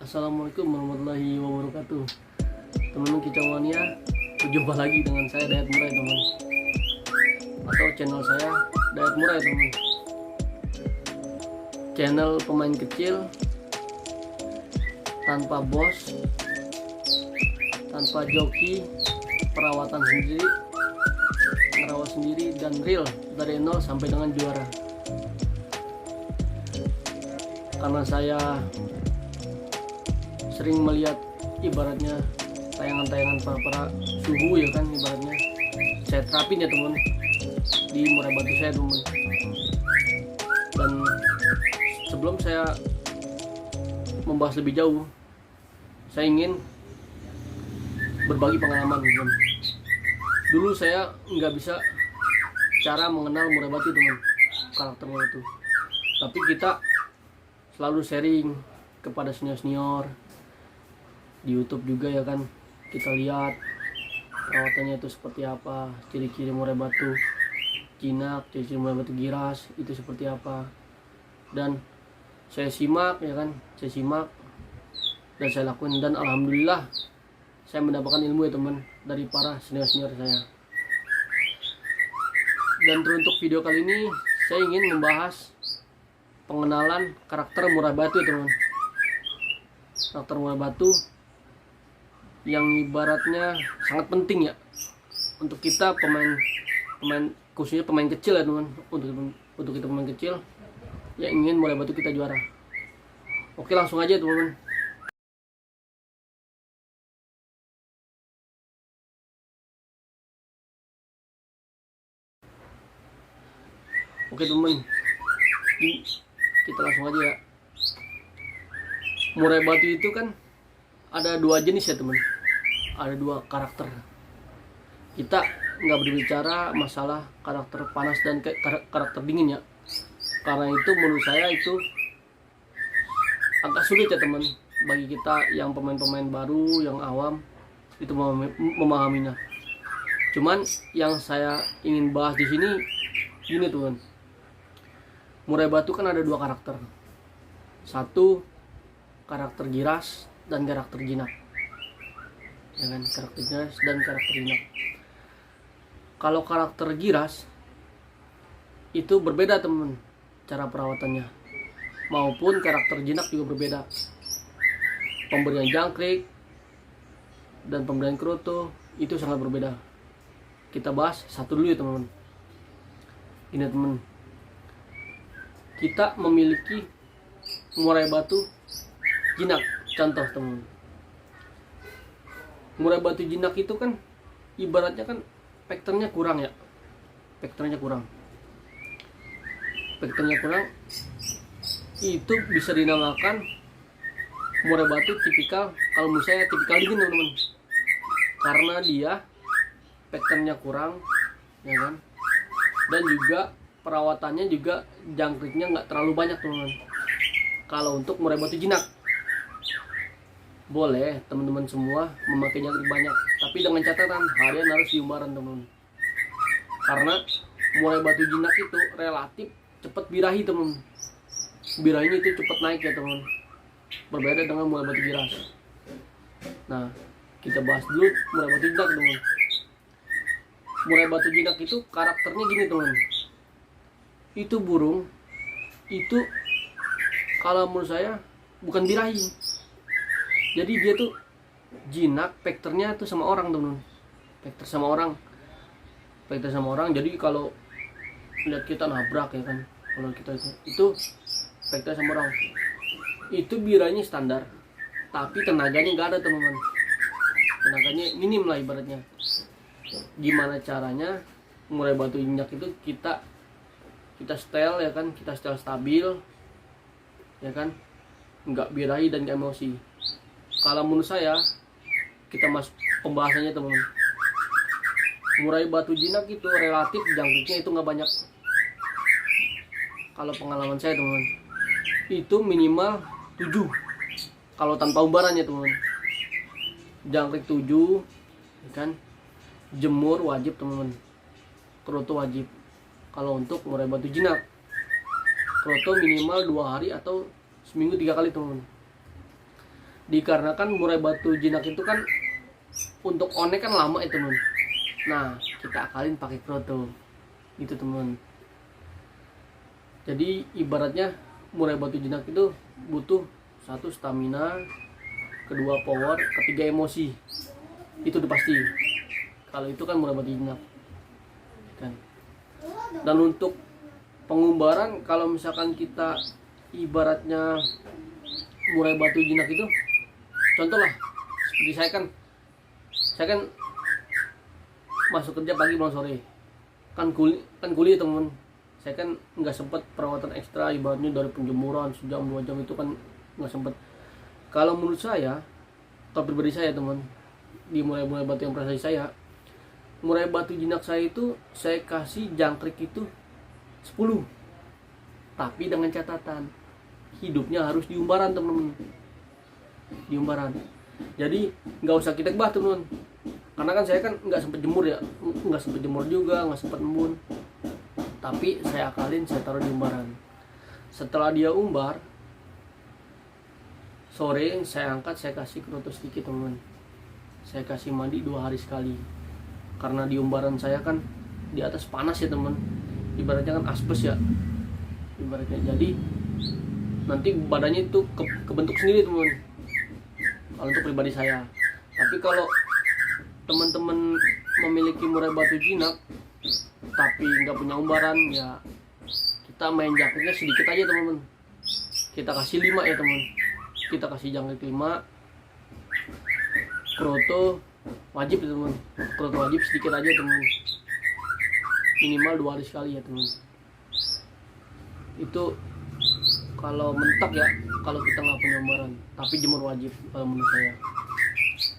Assalamualaikum warahmatullahi wabarakatuh. Teman-teman kicauannya, berjumpa lagi dengan saya Dayat Murai teman. Atau channel saya Dayat Murai teman. Channel pemain kecil, tanpa bos, tanpa joki, perawatan sendiri, merawat sendiri dan real dari nol sampai dengan juara. Karena saya sering melihat ibaratnya tayangan-tayangan para suhu ya kan, ibaratnya saya terapin ya teman di murai batu saya teman. Dan sebelum saya membahas lebih jauh, saya ingin berbagi pengalaman teman. Dulu saya nggak bisa cara mengenal murai batu teman, karakternya itu, tapi kita selalu sharing kepada senior-senior di YouTube juga ya kan, kita lihat perawatannya itu seperti apa, ciri-ciri murai batu jinak, ciri-ciri murai batu giras itu seperti apa, dan saya simak ya kan, saya simak dan saya lakuin, dan alhamdulillah saya mendapatkan ilmu ya teman dari para senior-senior saya. Dan teruntuk video kali ini saya ingin membahas pengenalan karakter murai batu ya teman. Karakter murai batu yang ibaratnya sangat penting ya untuk kita pemain khususnya pemain kecil ya teman, untuk kita pemain kecil yang ingin murai batu kita juara. Oke, langsung aja teman-teman. Oke teman, kita langsung aja ya. Murai batu itu kan ada dua jenis ya teman, ada dua karakter. Kita nggak berbicara masalah karakter panas dan karakter dingin ya, karena itu menurut saya itu agak sulit ya teman bagi kita yang pemain-pemain baru, yang awam itu memahaminya. Cuman yang saya ingin bahas di sini gini teman, murai batu kan ada dua karakter, satu karakter giras dan karakter jinak, dengan karakter giras dan karakter jinak. Kalau karakter giras itu berbeda teman, cara perawatannya, maupun karakter jinak juga berbeda. Pemberian jangkrik dan pemberian kerutu itu sangat berbeda. Kita bahas satu dulu ya teman-teman. Ini teman, kita memiliki murai batu jinak. Contoh teman, murai batu jinak itu kan ibaratnya kan vektornya kurang ya, vektornya kurang itu bisa dinamakan murai batu tipikal, kalau menurut saya tipikal dingin teman-teman, karena dia vektornya kurang ya kan, dan juga perawatannya juga jangkriknya nggak terlalu banyak teman-teman. Kalau untuk murai batu jinak boleh teman-teman semua memakai jangkrik banyak, tapi dengan catatan harian harus diumbaran teman-teman, karena murai batu jinak itu relatif cepat birahi teman, birahinya itu cepat naik ya teman, berbeda dengan murai batu giras. Nah, kita bahas dulu murai batu jinak teman. Murai batu jinak itu karakternya gini teman, itu burung itu kalau menurut saya bukan birahi, jadi dia tuh jinak, vektornya tuh sama orang teman, vektor sama orang. Jadi kalau lihat kita nabrak ya kan, kalau kita itu vektor sama orang, itu biranya standar, tapi tenaganya nggak ada teman-teman, tenaganya minim lah ibaratnya. Gimana caranya murai batu jinak itu kita setel ya kan, kita setel stabil ya kan, nggak birahi dan nggak emosi. Kalau menurut saya, kita masuk pembahasannya teman. Murai batu jinak itu relatif jangkiknya itu nggak banyak. Kalau pengalaman saya teman, itu minimal 7 kalau tanpa umbarannya teman. Jangkrik 7 kan, jemur wajib teman, kerutu wajib. Kalau untuk murai batu jinak, kerutu minimal 2 hari atau seminggu 3 kali teman. Dikarenakan murai batu jinak itu kan untuk one kan lama ya teman. Nah kita akalin pakai kroto gitu teman. Jadi ibaratnya murai batu jinak itu butuh satu stamina, kedua power, ketiga emosi. Itu udah pasti. Kalau itu kan murai batu jinak kan. Dan untuk pengumbaran, kalau misalkan kita ibaratnya murai batu jinak itu, contoh lah seperti saya kan masuk kerja pagi pulang sore, kan kuliah teman. Saya kan nggak sempat perawatan ekstra, ibaratnya dari penjemuran sejam 2 jam itu kan nggak sempat. Kalau menurut saya, atau pribadi saya teman, di murai batu yang prestasi saya, murai batu jinak saya itu saya kasih jangkrik itu 10, tapi dengan catatan hidupnya harus di umbaran teman-teman, di umbaran. Jadi nggak usah kita bah teman, karena kan saya kan nggak sempat jemur ya, nggak sempat jemur juga, nggak sempat embun, tapi saya akalin, saya taruh di umbaran. Setelah dia umbar, sore saya angkat, saya kasih kroto sedikit teman, saya kasih mandi 2 hari sekali, karena di umbaran saya kan di atas panas ya teman, ibaratnya kan aspes ya ibaratnya. Jadi nanti badannya itu kebentuk sendiri teman, kalau untuk pribadi saya. Tapi kalau teman-teman memiliki murai batu jinak tapi nggak punya umbaran, ya kita main jangkriknya sedikit aja teman-teman. Kita kasih 5 ya teman, kita kasih jangkrik 5, kroto wajib ya teman, kroto wajib sedikit aja teman, minimal 2 hari sekali ya teman. Itu kalau mentok ya, kalau kita nggak punya umbaran. Tapi jemur wajib kalau menurut saya,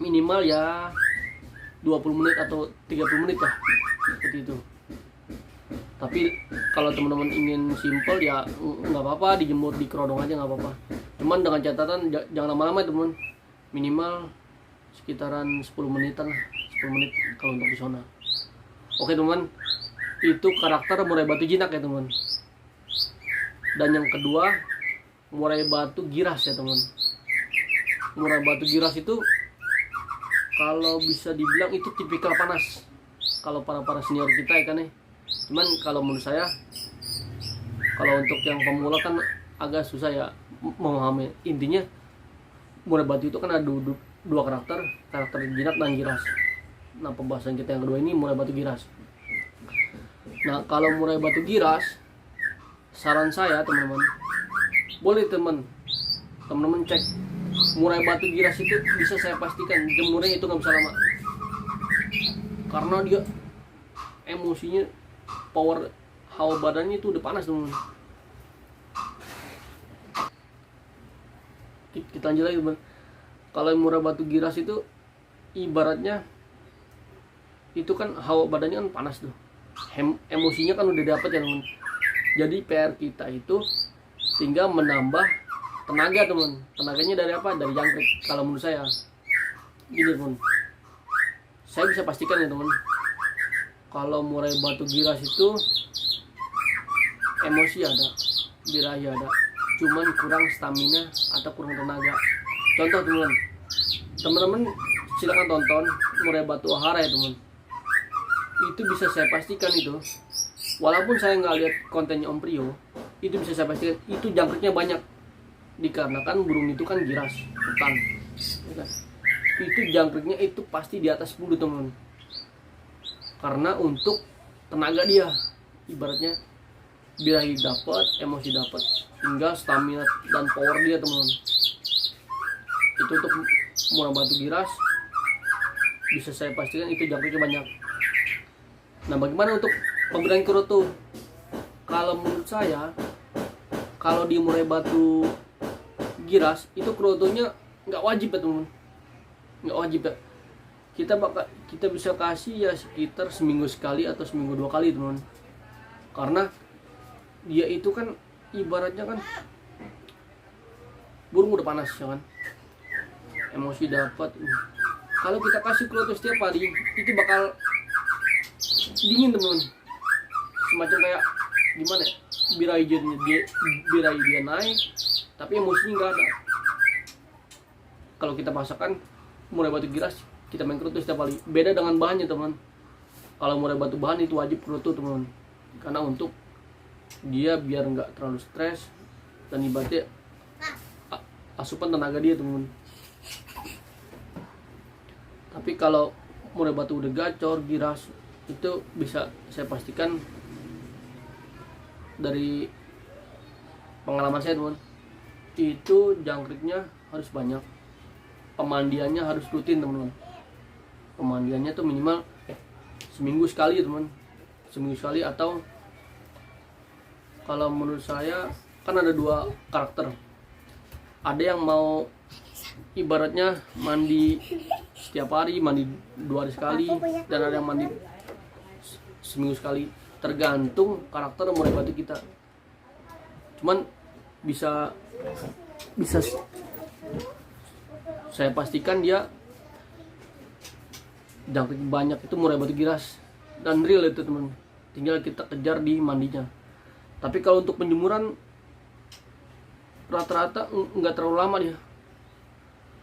minimal ya 20 menit atau 30 menit lah, seperti itu. Tapi kalau teman-teman ingin simple ya nggak apa-apa, dijemur di kerodong aja nggak apa-apa. Cuman dengan catatan jangan lama-lama ya teman, minimal sekitaran 10 menitan lah, 10 menit kalau untuk di zona. Oke teman, itu karakter murai batu jinak ya teman. Dan yang kedua, murai batu giras ya teman. Murai batu giras itu kalau bisa dibilang itu tipikal panas, kalau para senior kita ya kan ya. Cuman kalau menurut saya, kalau untuk yang pemula kan agak susah ya memahami. Intinya murai batu itu kan ada dua karakter jinak dan giras. Nah pembahasan kita yang kedua ini murai batu giras. Nah kalau murai batu giras, saran saya teman-teman, boleh teman-teman cek murai batu giras itu, bisa saya pastikan jemurnya itu nggak bisa lama, karena dia emosinya, power hawa badannya itu udah panas teman-teman. Kita lanjut lagi teman. Kalau murai batu giras itu ibaratnya itu kan hawa badannya kan panas tuh, emosinya kan udah dapet ya teman. Jadi PR kita itu tinggal menambah tenaga teman. Tenaganya dari apa? Dari jangkrik. Kalau menurut saya gini teman, saya bisa pastikan ya teman, kalau murai batu giras itu emosi ada, birahi ada, cuman kurang stamina atau kurang tenaga. Contoh teman-teman silakan tonton murai batu Ahara ya teman. Itu bisa saya pastikan itu, walaupun saya nggak lihat kontennya Om Prio, itu bisa saya pastikan itu jangkriknya banyak, dikarenakan burung itu kan giras hutan ya kan? Itu jangkriknya itu pasti di atas 10 teman, karena untuk tenaga dia, ibaratnya birahi dapat, emosi dapat, hingga stamina dan power dia teman. Itu untuk murai batu giras bisa saya pastikan itu jangkriknya banyak. Nah bagaimana untuk pemberian kroto? Kalau menurut saya, kalau di murai batu giras itu krotonya nggak wajib ya teman, nggak wajib ya. Kita bisa kasih ya sekitar seminggu sekali atau seminggu 2 kali teman, karena dia itu kan ibaratnya kan burung udah panas ya kan, emosi dapat. Kalau kita kasih kroto setiap hari itu bakal dingin teman, semacam kayak gimana ya, birahi dia naik tapi emosinya nggak ada. kalau kita pasangkan murai batu giras, kita main kerutu setiap kali. Beda dengan bahannya teman. Kalau murai batu bahan itu wajib kerutu teman, karena untuk dia biar nggak terlalu stres dan ibaratnya asupan tenaga dia teman. Tapi kalau murai batu udah gacor, giras, itu bisa saya pastikan dari pengalaman saya teman, itu jangkriknya harus banyak, pemandiannya harus rutin teman-teman. Pemandiannya tuh minimal seminggu sekali teman, seminggu sekali. Atau kalau menurut saya kan ada dua karakter, ada yang mau ibaratnya mandi setiap hari, mandi 2 hari sekali, dan ada yang mandi seminggu sekali, tergantung karakter murai batu kita. Cuman bisa saya pastikan dia jangkrik banyak itu murai batu giras dan real itu teman, tinggal kita kejar di mandinya. Tapi kalau untuk penjemuran rata-rata nggak terlalu lama dia,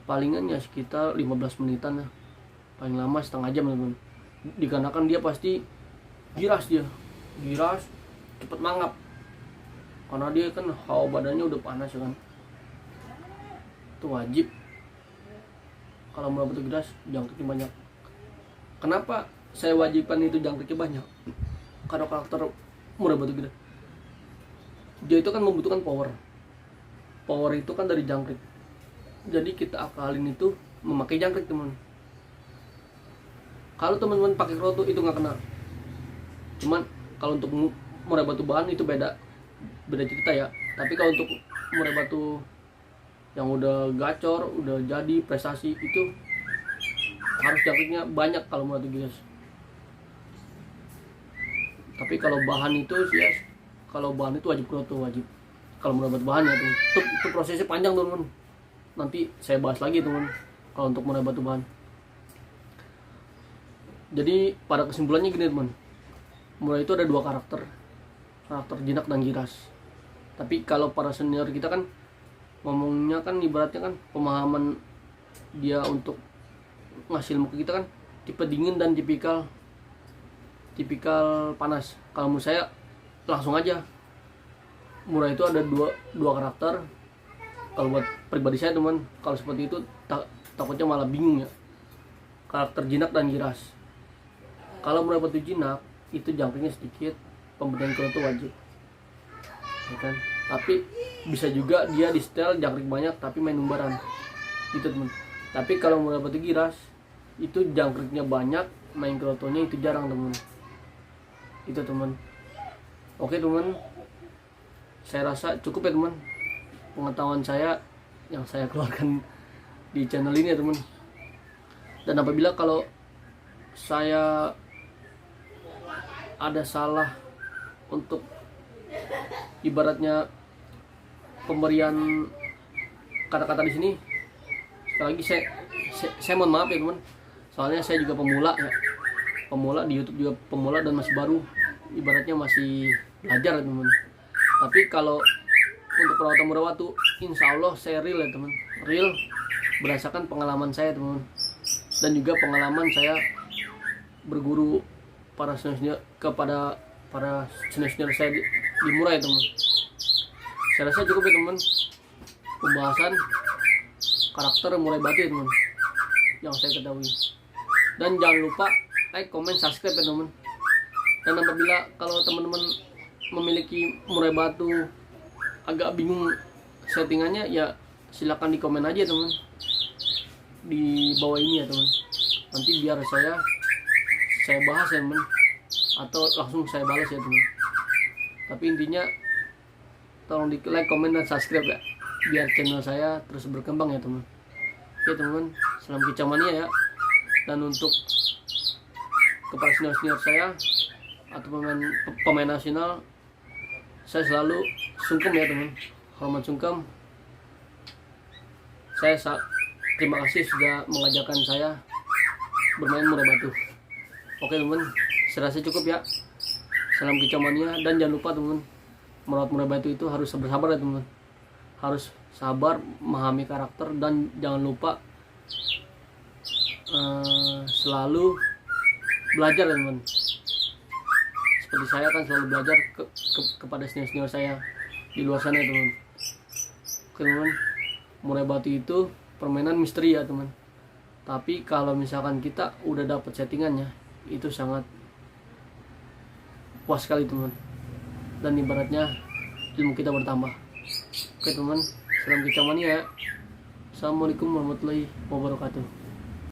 palingan ya sekitar 15 menitan ya, paling lama setengah jam teman, dikarenakan dia pasti giras cepet mangap, karena dia kan hawa badannya udah panas ya kan. Itu wajib kalau murai batu giras jangkriknya banyak. Kenapa saya wajibkan itu jangkriknya banyak? Karena karakter murai batu giras, dia itu kan membutuhkan power itu kan dari jangkrik. Jadi kita akalin itu memakai jangkrik teman. Kalau teman-teman pakai kerutu itu nggak kena. Cuman kalau untuk murai batu bahan itu beda cerita ya. Tapi kalau untuk murai batu yang udah gacor, udah jadi prestasi, itu harus jangkriknya banyak kalau murai batu giras. Tapi kalau bahan itu sih ya, kalau bahan itu wajib kerutu, wajib. Kalau murai batu bahan ya tuh, itu prosesnya panjang teman. Nanti saya bahas lagi teman kalau untuk murai batu bahan. Jadi pada kesimpulannya gini teman, murai itu ada dua karakter jinak dan giras. Tapi kalau para senior kita kan ngomongnya kan ibaratnya kan pemahaman dia untuk ngasih ilmu ke kita kan tipe dingin dan tipikal panas. Kalau menurut saya langsung aja, murai itu ada dua karakter. Kalau buat pribadi saya teman, kalau seperti itu takutnya malah bingung ya, karakter jinak dan giras. Kalau murai batu jinak itu jangkriknya sedikit, pemberian kerutu wajib ya kan. Tapi bisa juga dia di setel jangkrik banyak tapi main umbaran gitu teman. Tapi kalau murai batu giras itu jangkriknya banyak, main kerutunya itu jarang teman. Itu teman. Oke teman, saya rasa cukup ya teman pengetahuan saya yang saya keluarkan di channel ini ya teman. Dan apabila kalau saya ada salah untuk ibaratnya pemberian kata-kata di sini, sekali lagi saya mohon maaf ya teman. Soalnya saya juga pemula di YouTube, juga pemula dan masih baru, ibaratnya masih belajar ya teman. Tapi kalau untuk perawatan murai batu, insya Allah saya real ya teman, real berdasarkan pengalaman saya teman, dan juga pengalaman saya berguru para senior kepada para senior saya di murai teman. Saya rasa cukup ya teman pembahasan karakter murai batu ya teman yang saya ketahui. Dan jangan lupa like, comment, subscribe ya teman. Dan apabila kalau teman-teman memiliki murai batu agak bingung settingannya, ya silakan di komen aja teman di bawah ini ya teman. Nanti biar saya bahas ya teman, atau langsung saya balas ya teman. Tapi intinya tolong di like, komen, dan subscribe ya, biar channel saya terus berkembang ya teman. Oke teman, salam kicamania ya. Dan untuk kepada senior saya atau pemain nasional, saya selalu sungkem ya teman, hormat sungkem. Saya terima kasih sudah mengajarkan saya bermain murai batu. Oke teman, saya rasa cukup ya. Salam kicamania. Dan jangan lupa teman, merawat murai batu itu harus bersabar ya teman. Harus sabar, memahami karakter, dan jangan lupa selalu belajar teman-teman. Seperti saya kan selalu belajar kepada senior-senior saya di luar sana teman. Teman, murai batu itu permainan misteri ya teman. Tapi kalau misalkan kita udah dapat settingannya, itu sangat puas sekali teman. Dan ibaratnya ilmu kita bertambah. Oke teman, salam kecamania ya. Assalamualaikum warahmatullahi wabarakatuh.